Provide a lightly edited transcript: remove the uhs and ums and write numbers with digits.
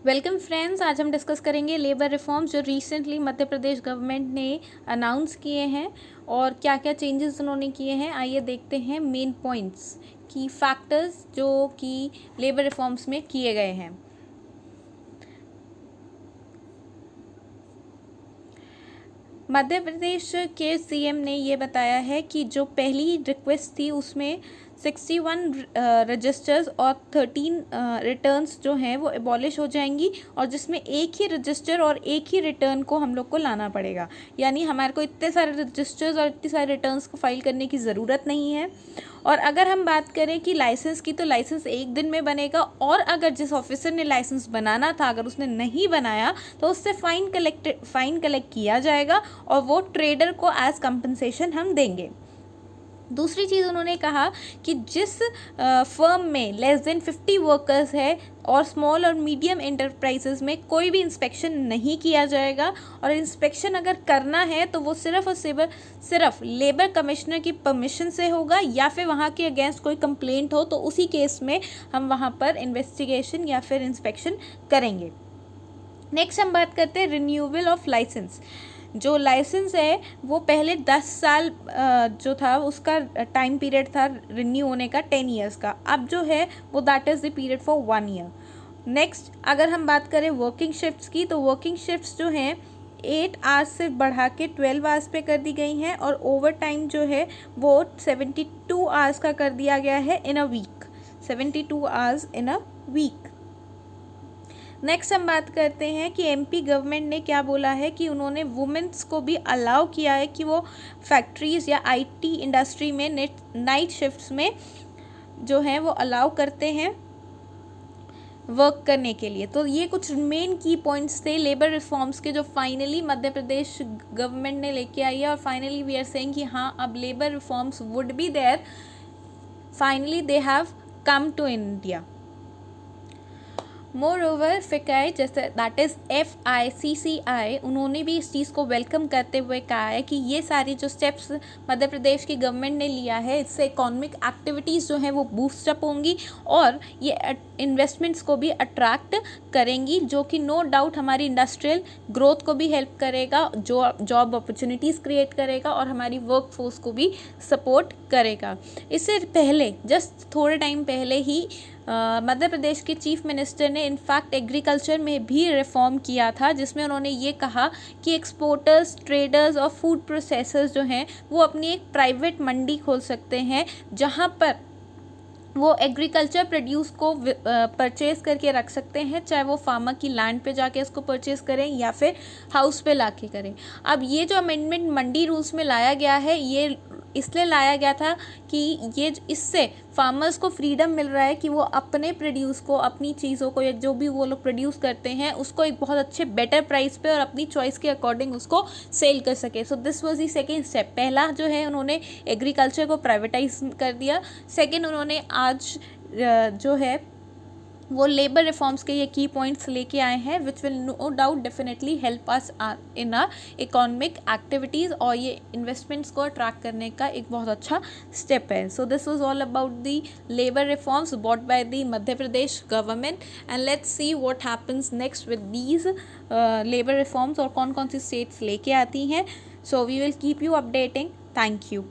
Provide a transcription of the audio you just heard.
Welcome friends, आज हम discuss करेंगे लेबर रिफॉर्म्स जो रिसेंटली मध्य प्रदेश गवर्नमेंट ने अनाउंस किए हैं और क्या क्या चेंजेस उन्होंने किए हैं। आइए देखते हैं मेन पॉइंट्स की फैक्टर्स जो कि लेबर रिफॉर्म्स में किए गए हैं। मध्य प्रदेश के सीएम ने ये बताया है कि जो पहली रिक्वेस्ट थी उसमें 61 रजिस्टर्स और 13 रिटर्न्स जो हैं वो एबॉलिश हो जाएंगी और जिसमें एक ही रजिस्टर और एक ही रिटर्न को हम लोग को लाना पड़ेगा। यानी हमारे को इतने सारे रजिस्टर्स और इतने सारे रिटर्न्स को फाइल करने की ज़रूरत नहीं है। और अगर हम बात करें कि लाइसेंस की, तो लाइसेंस एक दिन में बनेगा और अगर जिस ऑफिसर ने लाइसेंस बनाना था अगर उसने नहीं बनाया तो उससे फ़ाइन कलेक्ट किया जाएगा और वो ट्रेडर को एज कंपनसेशन हम देंगे। दूसरी चीज़ उन्होंने कहा कि जिस फर्म में लेस देन 50 वर्कर्स है और स्मॉल और मीडियम एंटरप्राइजेज में कोई भी इंस्पेक्शन नहीं किया जाएगा और इंस्पेक्शन अगर करना है तो वो सिर्फ और सिर्फ लेबर कमिश्नर की परमिशन से होगा या फिर वहाँ के अगेंस्ट कोई कंप्लेंट हो तो उसी केस में हम वहाँ पर इन्वेस्टिगेशन या फिर इंस्पेक्शन करेंगे। नेक्स्ट हम बात करते हैं रिन्यूअल ऑफ लाइसेंस। जो लाइसेंस है वो पहले 10 साल जो था उसका टाइम पीरियड था रिन्यू होने का 10 ईयर्स का, अब जो है वो that is the period for 1 year. Next अगर हम बात करें वर्किंग शिफ्ट्स की, तो वर्किंग शिफ्ट्स जो हैं 8 आवर्स से बढ़ा के 12 आवर्स पे कर दी गई हैं और ओवर टाइम जो है वो 72 आवर्स का कर दिया गया है in a week, 72 hours in a week. Next हम बात करते हैं कि एमपी गवर्नमेंट ने क्या बोला है कि उन्होंने वुमेन्स को भी अलाउ किया है कि वो फैक्ट्रीज़ या आईटी इंडस्ट्री में नाइट शिफ्ट्स में जो है वो अलाउ करते हैं वर्क करने के लिए। तो ये कुछ मेन की पॉइंट्स थे लेबर रिफॉर्म्स के जो फाइनली मध्य प्रदेश गवर्नमेंट ने लेके आई है और फाइनली वी आर सेइंग कि हाँ अब labour reforms would be there, finally they have come to India. Moreover फिकाई जैसे दैट इज़ FICCI, उन्होंने भी इस चीज़ को वेलकम करते हुए कहा है कि ये सारी जो स्टेप्स मध्य प्रदेश की गवर्नमेंट ने लिया है इससे इकोनॉमिक एक्टिविटीज़ जो हैं वो बूस्टअप होंगी और ये इन्वेस्टमेंट्स को भी अट्रैक्ट करेंगी, जो कि नो डाउट हमारी इंडस्ट्रियल ग्रोथ को भी हेल्प करेगा, जो जॉब अपॉर्चुनिटीज़ क्रिएट करेगा और हमारी वर्क फोर्स को भी सपोर्ट करेगा। इससे पहले जस्ट थोड़े टाइम पहले ही मध्य प्रदेश के चीफ मिनिस्टर ने इनफैक्ट एग्रीकल्चर में भी रिफॉर्म किया था, जिसमें उन्होंने ये कहा कि एक्सपोर्टर्स, ट्रेडर्स और फूड प्रोसेसर्स जो हैं वो अपनी एक प्राइवेट मंडी खोल सकते हैं जहां पर वो एग्रीकल्चर प्रोड्यूस को परचेज करके रख सकते हैं, चाहे वो फार्मर की लैंड पे जाके उसको परचेज करें या फिर हाउस पे लाके करें। अब ये जो अमेंडमेंट मंडी रूल्स में लाया गया है ये इसलिए लाया गया था कि ये इससे फार्मर्स को फ्रीडम मिल रहा है कि वो अपने प्रोड्यूस को, अपनी चीज़ों को या जो भी वो लोग प्रोड्यूस करते हैं उसको एक बहुत अच्छे बेटर प्राइस पे और अपनी चॉइस के अकॉर्डिंग उसको सेल कर सके। सो this was the second step. पहला जो है उन्होंने एग्रीकल्चर को प्राइवेटाइज कर दिया। सेकेंड उन्होंने आज जो है वो लेबर रिफॉर्म्स के ये की पॉइंट्स लेके आए हैं which will no doubt definitely help us in our economic activities और ये इन्वेस्टमेंट्स को अट्रैक्ट करने का एक बहुत अच्छा स्टेप है। So this was all about the labour reforms bought by the Madhya Pradesh government and let's see what happens next with these labour reforms और कौन कौन सी स्टेट्स लेके आती हैं। So we will keep you updating. Thank you.